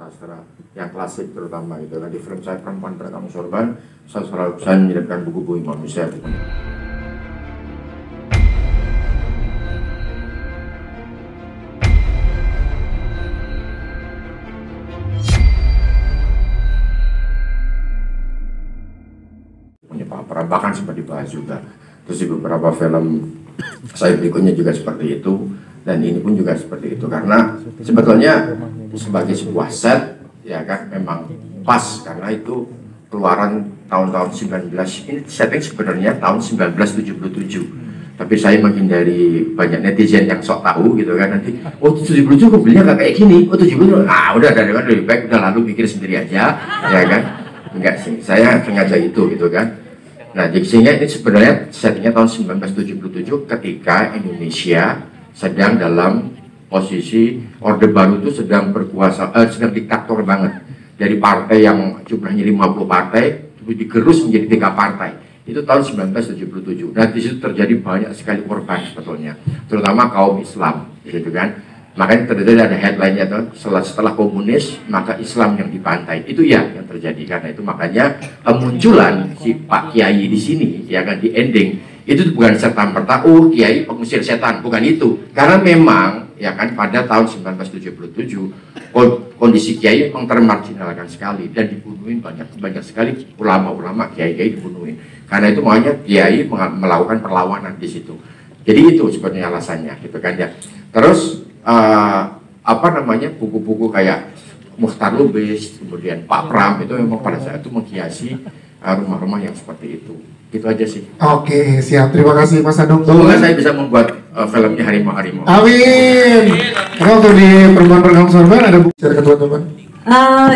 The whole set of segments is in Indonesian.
sastra yang klasik terutama gitu kan. Di film saya Perempuan Berkamus Sorban, saya menyelipkan buku-buku manusia gitu. Perambakan sempat dibahas juga. Terus di beberapa film saya berikutnya juga seperti itu, dan ini pun juga seperti itu, karena sebetulnya sebagai sebuah set ya kan memang pas, karena itu keluaran tahun-tahun 19, ini setting sebenarnya tahun 1977, tapi saya menghindari banyak netizen yang sok tahu gitu kan, nanti oh 77 kok belinya gak kayak gini, oh 70, ah udah dari kan lebih baik udah lalu pikir sendiri aja ya kan. Enggak sih, saya sengaja itu gitu kan. Nah, jadi sehingga ini sebenarnya settingnya tahun 1977 ketika Indonesia sedang dalam posisi Orde Baru itu sedang berkuasa, sedang diktator banget. Dari partai yang jumlahnya 50 partai, itu digerus menjadi 3 partai. Itu tahun 1977. Nah, di situ terjadi banyak sekali korban sebetulnya, terutama kaum Islam, gitu kan. Makanya terjadi ada headline-nya tuh, setelah komunis maka Islam yang dibantai. Itu ya yang terjadi, karena itu makanya kemunculan si Pak Kiai di sini ya kan di ending itu bukan serta-merta Kiai pengusir setan, bukan itu. Karena memang ya kan pada tahun 1977 kondisi Kiai memang termarginalkan sekali dan dibunuhin banyak sekali ulama-ulama, kiai-kiai dibunuhin. Karena itu makanya Kiai melakukan perlawanan di situ. Jadi itu sebenarnya alasannya gitu kan ya. Terus apa namanya, buku-buku kayak Mukhtar Lubis, kemudian Pak Pram itu memang pada saat itu menghiasi rumah-rumah yang seperti itu. Gitu aja sih. Oke, siap. Terima kasih Mas Anung. Semoga saya bisa membuat filmnya Harimau-Harimau. Amin. Karena untuk di Perempuan Berkamus Sorban ada buku dari teman-teman.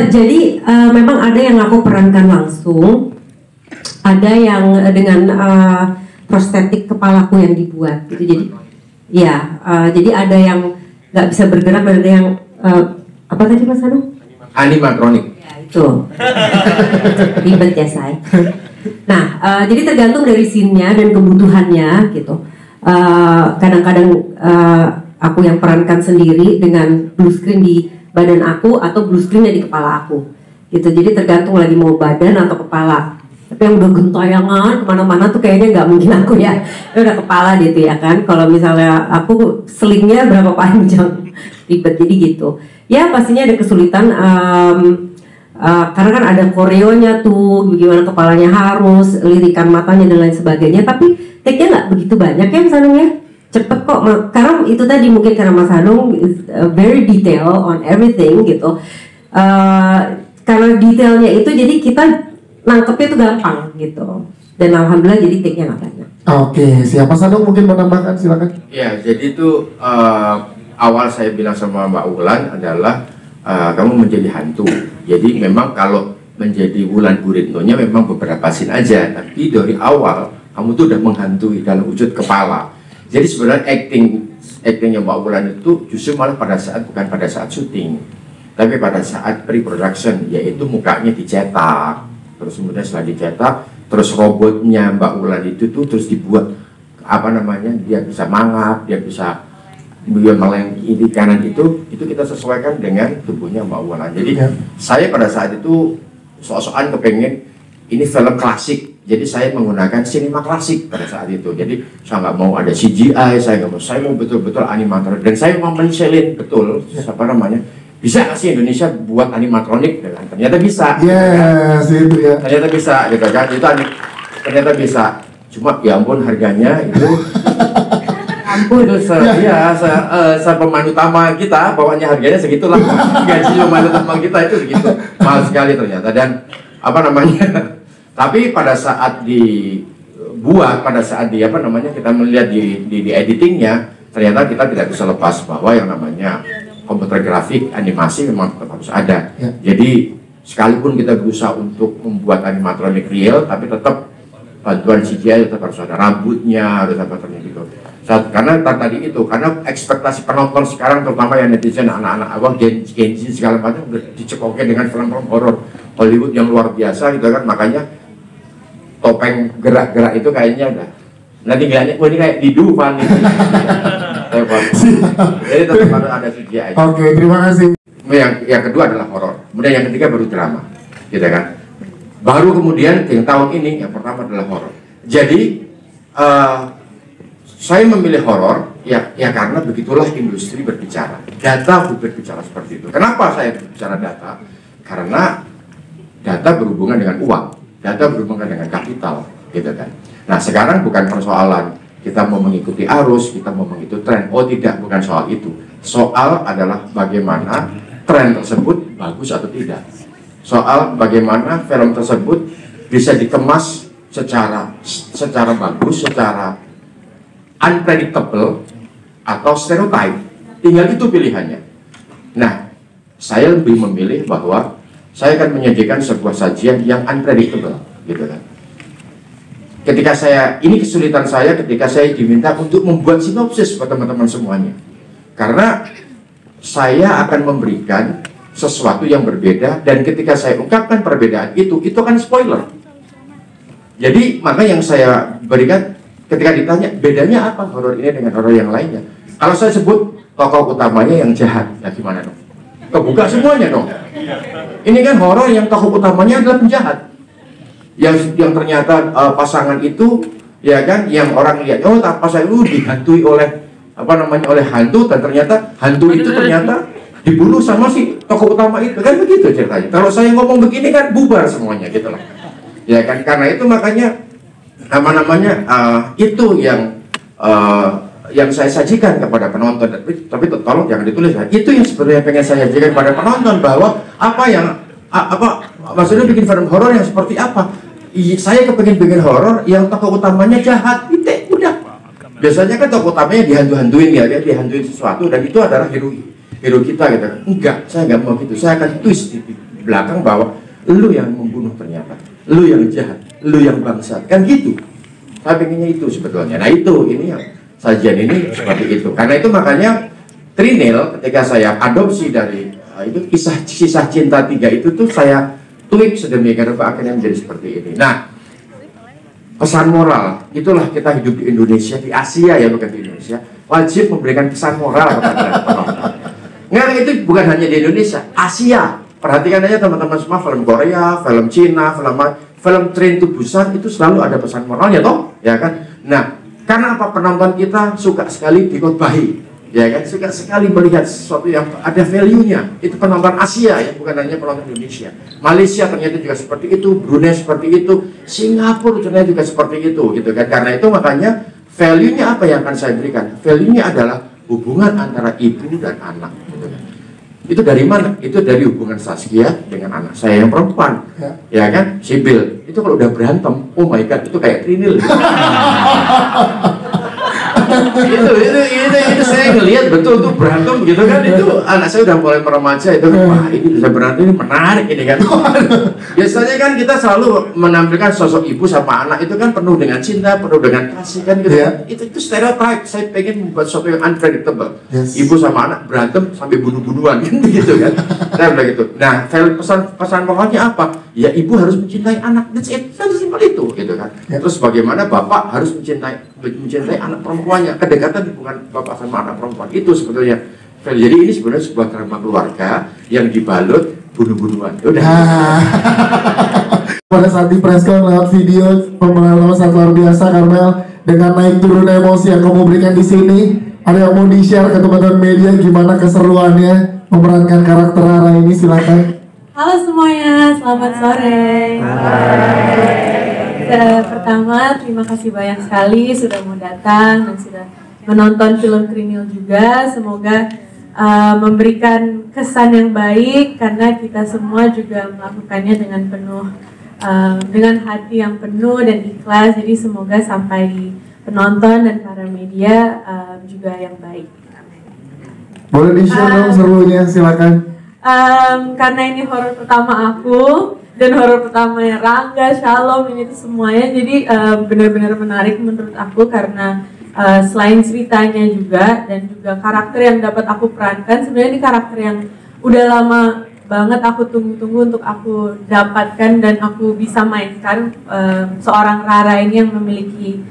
Jadi memang ada yang aku perankan langsung, ada yang dengan prostetik kepalaku yang dibuat. Gitu. Jadi, ya, jadi ada yang nggak bisa bergerak, dan ada yang apa tadi Mas Anu? Animatronik. Ya itu ribet ya saya. Nah, jadi tergantung dari scene-nya dan kebutuhannya gitu. Kadang-kadang aku yang perankan sendiri dengan blue screen di badan aku atau blue screen-nya di kepala aku gitu. Jadi tergantung lagi mau badan atau kepala. Tapi yang udah gentayangan kemana-mana tuh kayaknya nggak mungkin aku ya. Udah kepala gitu ya kan. Kalau misalnya aku selingnya berapa panjang, ribet, jadi gitu. Ya pastinya ada kesulitan karena kan ada koreonya tuh, gimana kepalanya harus, lirikan matanya dan lain sebagainya. Tapi take-nya nggak begitu banyak ya Mas Anung ya. Cepet kok, karena itu tadi mungkin karena Mas Anung very detail on everything gitu. Karena detailnya itu jadi kita nangkepnya itu gampang gitu, dan alhamdulillah jadi take-nya nggak banyak. Oke, siapa Sanung mungkin mau tambahkan, silakan. Ya, jadi itu awal saya bilang sama Mbak Wulan adalah kamu menjadi hantu. Jadi memang kalau menjadi Wulan Guritno-nya memang beberapa scene aja, tapi dari awal kamu tuh udah menghantui dalam wujud kepala. Jadi sebenarnya actingnya Mbak Wulan itu justru malah bukan pada saat syuting, tapi pada saat pre-production, yaitu mukanya dicetak. Terus kemudian setelah dicetak, terus robotnya Mbak Wulan itu tuh terus dibuat apa namanya, dia bisa mangap, dia meleng kiri kanan, itu kita sesuaikan dengan tubuhnya Mbak Wulan. Jadi saya pada saat itu sok-sokan kepengen ini film klasik, jadi saya menggunakan sinema klasik pada saat itu. Jadi saya nggak mau ada CGI, saya mau betul-betul animator, dan saya mau menselin betul apa namanya, bisa nggak sih Indonesia buat animatronik? Dan ternyata bisa. Yes, itu ya. Ternyata bisa, gitu kan? Ternyata bisa. Cuma ya ampun harganya itu. Ampun itu pemandu utama kita, bawanya harganya segitulah. Gaji pemandu utama kita itu segitu. Mahal sekali ternyata. Dan apa namanya? Tapi pada saat dibuat, pada saat kita melihat di editingnya, ternyata kita tidak bisa lepas bahwa yang namanya komputer grafik, animasi memang tetap harus ada. Jadi sekalipun kita berusaha untuk membuat animatronik real, tapi tetap bantuan CGI tetap harus ada, rambutnya harus apa gitu. Karena tadi itu, karena ekspektasi penonton sekarang, terutama yang netizen, anak-anak awal, Gen Z segala macam udah dicekokin dengan film-film horor Hollywood yang luar biasa gitu kan. Makanya topeng gerak-gerak itu kayaknya udah nanti kayaknya ini kayak di Dufan gitu. Jadi tetap harus ada CGI. Oke, terima kasih. yang kedua adalah horor, kemudian yang ketiga baru drama, gitu kan. Baru kemudian yang tahun ini yang pertama adalah horor. Jadi saya memilih horor ya karena begitulah industri berbicara, data berbicara seperti itu. Kenapa saya berbicara data? Karena data berhubungan dengan uang, data berhubungan dengan kapital, gitu kan. Nah sekarang bukan persoalan kita mau mengikuti arus, kita mau mengikuti tren. Oh tidak, bukan soal itu. Soal adalah bagaimana tren tersebut bagus atau tidak. Soal bagaimana film tersebut bisa dikemas secara bagus, secara unpredictable atau stereotype. Tinggal itu pilihannya. Nah, saya lebih memilih bahwa saya akan menyajikan sebuah sajian yang unpredictable, gitu kan. Ini kesulitan saya ketika saya diminta untuk membuat sinopsis buat teman-teman semuanya. Karena saya akan memberikan sesuatu yang berbeda, dan ketika saya ungkapkan perbedaan itu kan spoiler. Jadi maka yang saya berikan ketika ditanya bedanya apa horor ini dengan horor yang lainnya. Kalau saya sebut tokoh utamanya yang jahat, ya gimana dong? Kebuka semuanya dong. Ini kan horor yang tokoh utamanya adalah penjahat. Yang ternyata pasangan itu ya kan, yang orang lihat oh pasangan itu dihantui oleh oleh hantu, dan ternyata hantu itu ternyata dibunuh sama si tokoh utama itu, kan begitu ceritanya. Kalau saya ngomong begini kan bubar semuanya gitu lah. Ya kan, karena itu makanya itu yang saya sajikan kepada penonton. Tapi tolong jangan ditulis ya. Itu yang sebenarnya pengen saya sajikan kepada penonton, bahwa maksudnya bikin film horor yang seperti apa. Saya kepengen bikin horor yang tokoh utamanya jahat. Itu udah. Biasanya kan tokoh utamanya dihantu-hantuin ya, dia dihantuin sesuatu, dan itu adalah hero kita gitu. Enggak, saya nggak mau gitu. Saya akan twist di belakang bahwa lu yang membunuh ternyata, lu yang jahat, lu yang bangsat, kan gitu. Saya pengennya itu sebetulnya. Nah ini yang sajian ini seperti itu. Karena itu makanya Trinil ketika saya adopsi dari itu kisah cinta 3 itu tuh saya tweak sedemikian rupa akhirnya menjadi seperti ini. Nah, pesan moral itulah kita hidup di Indonesia, di Asia ya, bukan di Indonesia, wajib memberikan pesan moral kepada penonton. Nggak, itu bukan hanya di Indonesia, Asia. Perhatikan aja teman-teman semua, film Korea, film Cina, film Train to Busan itu selalu ada pesan moralnya toh, ya kan? Nah, karena apa? Penonton kita suka sekali dikhotbahi, ya kan? Suka sekali melihat sesuatu yang ada value-nya. Itu penonton Asia ya, bukan hanya penonton Indonesia. Malaysia ternyata juga seperti itu, Brunei seperti itu, Singapura ternyata juga seperti itu, gitu kan? Karena itu makanya value-nya apa yang akan saya berikan? Value-nya adalah hubungan antara ibu dan anak, gitu kan. Itu dari mana? Itu dari hubungan Saskia dengan anak saya yang perempuan, ya kan, Sibyl. Itu kalau udah berantem, oh my god, itu kayak Trinil. itu saya ngelihat betul tuh berantem gitu kan. Itu anak saya udah mulai meremaja itu, wah ini bisa berantem, ini menarik ini kan. Biasanya kan kita selalu menampilkan sosok ibu sama anak itu kan penuh dengan cinta, penuh dengan kasih kan gitu. Itu stereotype. Saya pengen membuat sesuatu yang unpredictable. Ibu sama anak berantem sampai bunuh-bunuhan gitu kan. Saya bilang gitu. Nah, pesan pokoknya apa? Ya ibu harus mencintai anak. That's it. Simpel itu gitu kan. Terus bagaimana bapak harus mencintai anak perempuannya. Kedekatan bukan bapak sama anak perempuan. Itu sebetulnya. Jadi ini sebenarnya sebuah drama keluarga yang dibalut bunuh-bunuhan. Udah. Pada saat di preskon lewat video pengalaman sangat luar biasa, Karmel, dengan naik turun emosi yang kamu berikan di sini. Ada yang mau di-share ke teman-teman media gimana keseruannya memerankan karakter Rara ini? Silakan. Halo semuanya, selamat sore. Pertama, terima kasih banyak sekali sudah mau datang dan sudah menonton film Trinil juga. Semoga memberikan kesan yang baik, karena kita semua juga melakukannya dengan penuh, dengan hati yang penuh dan ikhlas. Jadi semoga sampai di penonton dan para media juga yang baik. Boleh di-share dong serunya, silakan. Karena ini horor pertama aku dan horor pertamanya Rangga, Shalom, ini tuh semuanya, jadi benar-benar menarik menurut aku karena selain ceritanya juga dan juga karakter yang dapat aku perankan. Sebenarnya ini karakter yang udah lama banget aku tunggu-tunggu untuk aku dapatkan dan aku bisa mainkan. Seorang Rara ini yang memiliki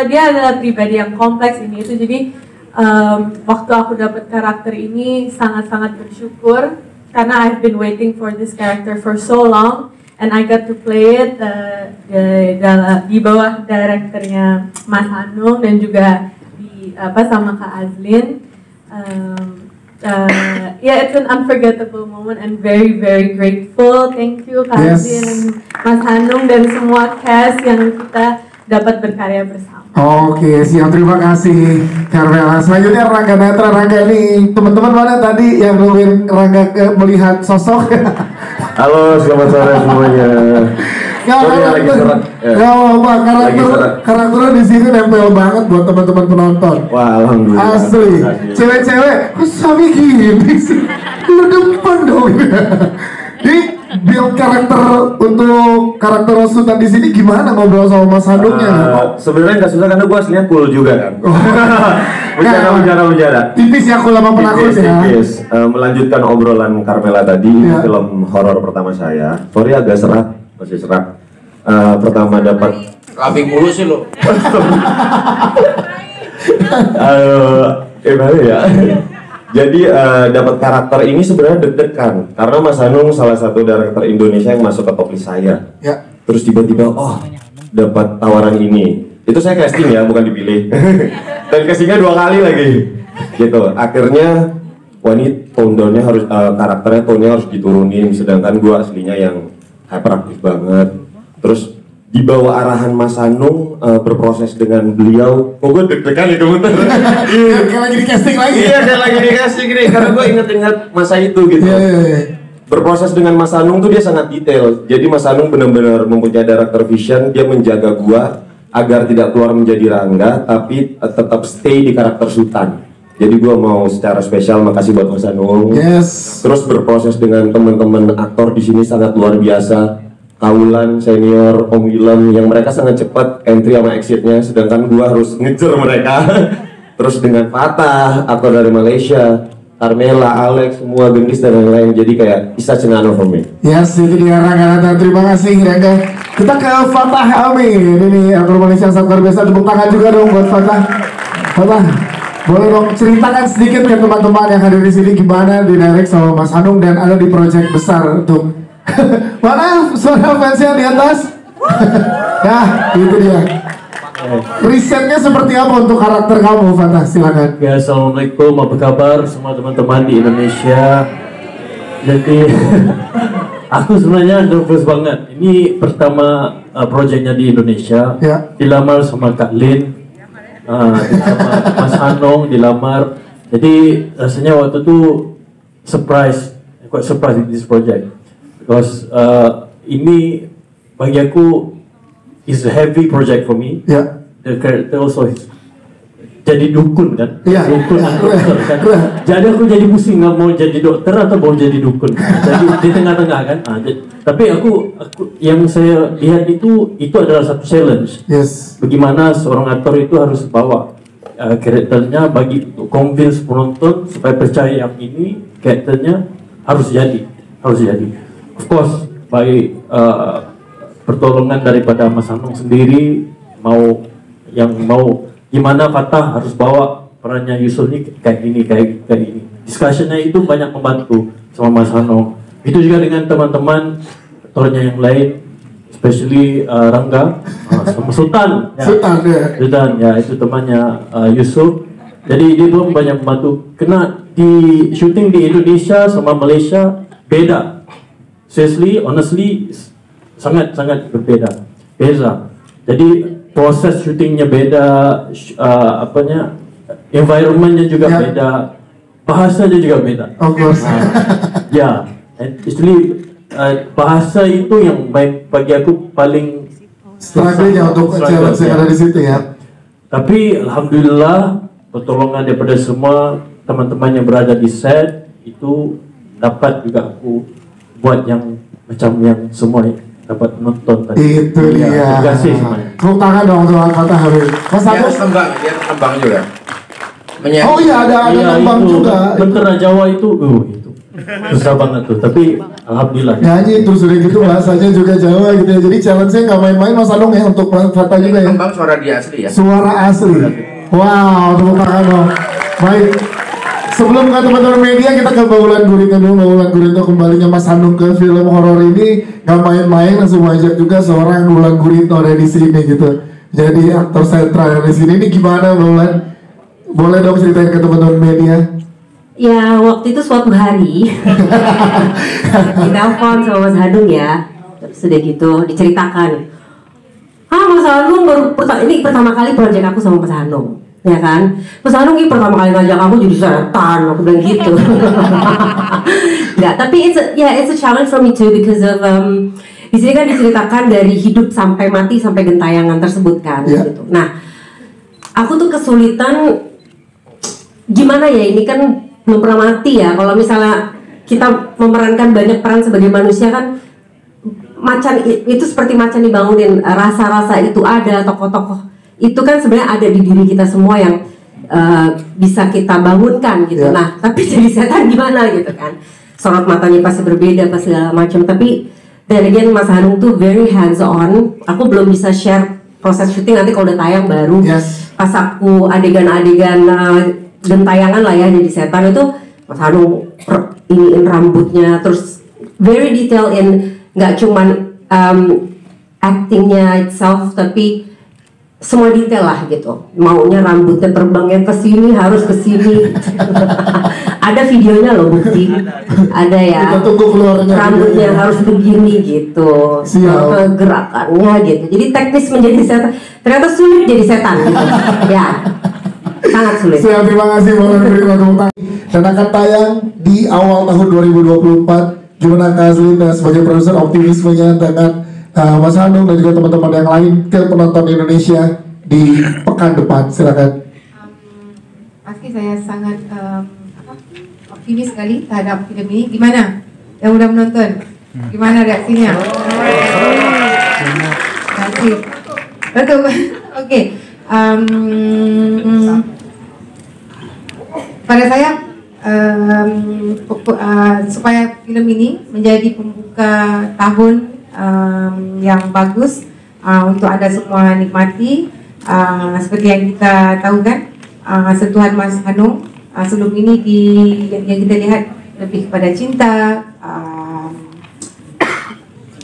dia adalah pribadi yang kompleks ini itu, jadi waktu aku dapat karakter ini sangat-sangat bersyukur karena I've been waiting for this character for so long and I got to play it di bawah direkturnya Mas Hanung dan juga sama Kak Azlin. It's an unforgettable moment and very very grateful. Thank you Kak Azlin and Mas Hanung dan semua cast yang kita dapat berkarya bersama. Oke, siap, terima kasih Carmela. Selanjutnya Rangga Netra. Rangga nih, teman-teman mana tadi yang nungguin Rangga melihat sosok? Halo, selamat sore semuanya. Karakternya di sini nempel banget buat teman-teman penonton. Wah, alhamdulillah. Asli, cewek-cewek, kok sami gini sih? Lu depan dong. Jadi build karakter untuk karakter Sultan di sini gimana ngobrol sama Mas Hanungnya? Sebenarnya nggak susah karena gue aslinya cool juga kan. Bicara. Tipis ya cool sama penakut ya. Tipis. Melanjutkan obrolan Carmela tadi, film horor pertama saya. Sorry agak serak, masih serak. Pertama dapat. Kambing mulu sih lo. Gimana ya? Jadi dapat karakter ini sebenarnya deg-degan karena Mas Hanung salah satu director Indonesia yang masuk ke top list saya. Ya. Terus tiba-tiba dapat tawaran ini. Itu saya casting ya, bukan dipilih. Dan castingnya 2 kali lagi. Gitu. Akhirnya ini tone down-nya harus karakternya tone-nya harus diturunin sedangkan gua aslinya yang hyperaktif banget. Terus di bawah arahan Mas Hanung berproses dengan beliau. Gue deg-degan itu bener. Kayak lagi di casting lagi. Iya, kayak lagi di casting nih karena gue inget-inget masa itu gitu. Berproses dengan Mas Hanung tuh dia sangat detail. Jadi Mas Hanung benar-benar mempunyai director vision. Dia menjaga gua agar tidak keluar menjadi Rangga, tapi tetap stay di karakter Sultan. Jadi gua mau secara spesial makasih buat Mas Hanung. Terus berproses dengan teman-teman aktor di sini sangat luar biasa. Kaulan, senior, Om Willem, yang mereka sangat cepat entry sama exitnya, sedangkan gua harus ngejar mereka. Terus dengan Fatah, aktor dari Malaysia, Carmela, Alex, semua gendis dan lain-lain, jadi kayak isa cenano for me. Yes, itu dia Rangga. Terima kasih Rangga. Kita ke Fatah Amin. Ini aktor Malaysia sangat luar biasa. Tepuk tangan juga dong buat Fatah. Fatah, boleh dong ceritakan sedikit ke teman-teman yang hadir di sini gimana di direct sama Mas Hanung dan ada di project besar untuk mana suara fansnya di atas? Nah, itu dia. Risetnya seperti apa untuk karakter kamu, Fatah? Silakan. Ya, assalamualaikum, apa kabar semua teman-teman di Indonesia? Jadi, aku sebenarnya nervous banget. Ini pertama proyeknya di Indonesia. Dilamar sama Kak Lin, sama Mas Hanung dilamar. Jadi rasanya waktu itu quite surprised with this project. Because ini bagi aku is a heavy project for me. The character also is jadi dukun kan? Dukun dan dokter kan? Jadi aku jadi pusing nggak mau jadi dokter atau mau jadi dukun. Jadi di tengah-tengah kan? Tapi aku yang saya lihat itu adalah satu challenge. Bagaimana seorang aktor itu harus bawa karakternya bagi convince penonton supaya percaya yang ini karakternya harus jadi. Of course, by pertolongan daripada Mas Hanung sendiri, mau gimana Fatah harus bawa perannya Yusuf ini kayak gini. Discussionnya itu banyak membantu sama Mas Hanung. Itu juga dengan teman-teman aktornya yang lain, especially Rangga, sama Sultan. Sultan ya itu temannya Yusuf. Jadi dia pun banyak membantu. Kena di syuting di Indonesia sama Malaysia beda. Seriously, honestly, sangat berbeda. Jadi proses syutingnya beda, environmentnya juga beda, bahasanya juga beda. Of course. Actually bahasa itu yang bagi aku paling struggle-nya untuk challenge yang ada di situ ya. Tapi alhamdulillah pertolongan daripada semua teman-teman yang berada di set itu dapat juga aku buat yang macam yang semua dapat nonton tadi. Itu dia. Terima kasih semuanya. Tepuk tangan dong untuk Fatah Habib. Mas Agus tembang juga. Oh iya ada tembang juga. Bentera Jawa itu susah banget tuh. Tapi alhamdulillah. Nyanyi terus udah gitu bahasanya juga Jawa gitu ya. Jadi challenge-nya nggak main-main Mas Hanung ya untuk Fatah juga ya. Tembang suara dia asli ya. Suara asli. Wow, tepuk tangan dong. Baik. Sebelum ke teman-teman media, kita ke Baulan Guritno dulu. Baulan Guritno kembalinya Mas Hanung ke film horor ini gak main-main, langsung ajak juga seorang Baulan Guritno ada di sini gitu. Jadi aktor sentral di sini. Ini gimana Baulan? Boleh dong ceritain ke teman-teman media? Ya waktu itu suatu hari ditelepon sama Mas Hanung ya, terus udah gitu diceritakan. Mas Hanung ini pertama kali proyek aku sama Mas Hanung, ya kan? Mas Hanung ini pertama kali ngajak aku jadi setan, aku bilang gitu. Nggak, tapi it's a challenge for me too because of di sini kan diceritakan dari hidup sampai mati sampai gentayangan tersebut kan, gitu. Nah, aku tuh kesulitan gimana ya, ini kan belum pernah mati ya. Kalau misalnya kita memerankan banyak peran sebagai manusia kan, macan itu seperti macan dibangunin, rasa-rasa itu ada, tokoh-tokoh itu kan sebenarnya ada di diri kita semua yang bisa kita bangunkan gitu. Nah, tapi jadi setan gimana gitu kan? Sorot matanya pasti berbeda, pasti segala macam. Tapi dari again Mas Hanung tuh very hands on. Aku belum bisa share proses syuting, nanti kalau udah tayang baru. Pas aku adegan-adegan gentayangan lah ya jadi setan itu, Mas Hanung iniin rambutnya, terus very detail in nggak cuman actingnya itself, tapi semua detail lah gitu. Maunya rambutnya terbangnya ke sini, harus ke sini. Ada videonya loh, bukti. Ada ya. Rambutnya harus begini gitu. Gerakannya gitu. Jadi teknis menjadi setan. Ternyata sulit jadi setan. Gitu. Ya. Sangat sulit. Terima kasih banget. Dan akan tayang di awal tahun 2024. Gimana Kak Azlin sebagai produser optimismenya dengan Mas Hanung dan juga teman-teman yang lain ke penonton Indonesia di pekan depan? Silakan. Pasti saya sangat optimis sekali terhadap film ini. Gimana yang udah menonton? Gimana reaksinya? Oke. Pada saya supaya film ini menjadi pembuka tahun yang bagus untuk Anda semua nikmati, seperti yang kita tahu kan, sentuhan Mas Hanung sebelum ini yang kita lihat lebih kepada cinta,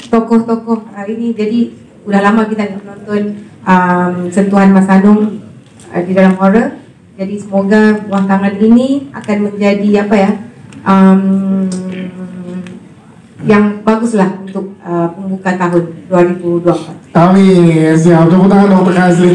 tokoh-tokoh ini. Jadi udah lama kita nonton sentuhan Mas Hanung di dalam horor. Jadi semoga buah tangan ini akan menjadi apa ya, yang bagus lah untuk pembuka tahun 2024. Amin. Siap, tepuk tangan untuk Kak Azlin.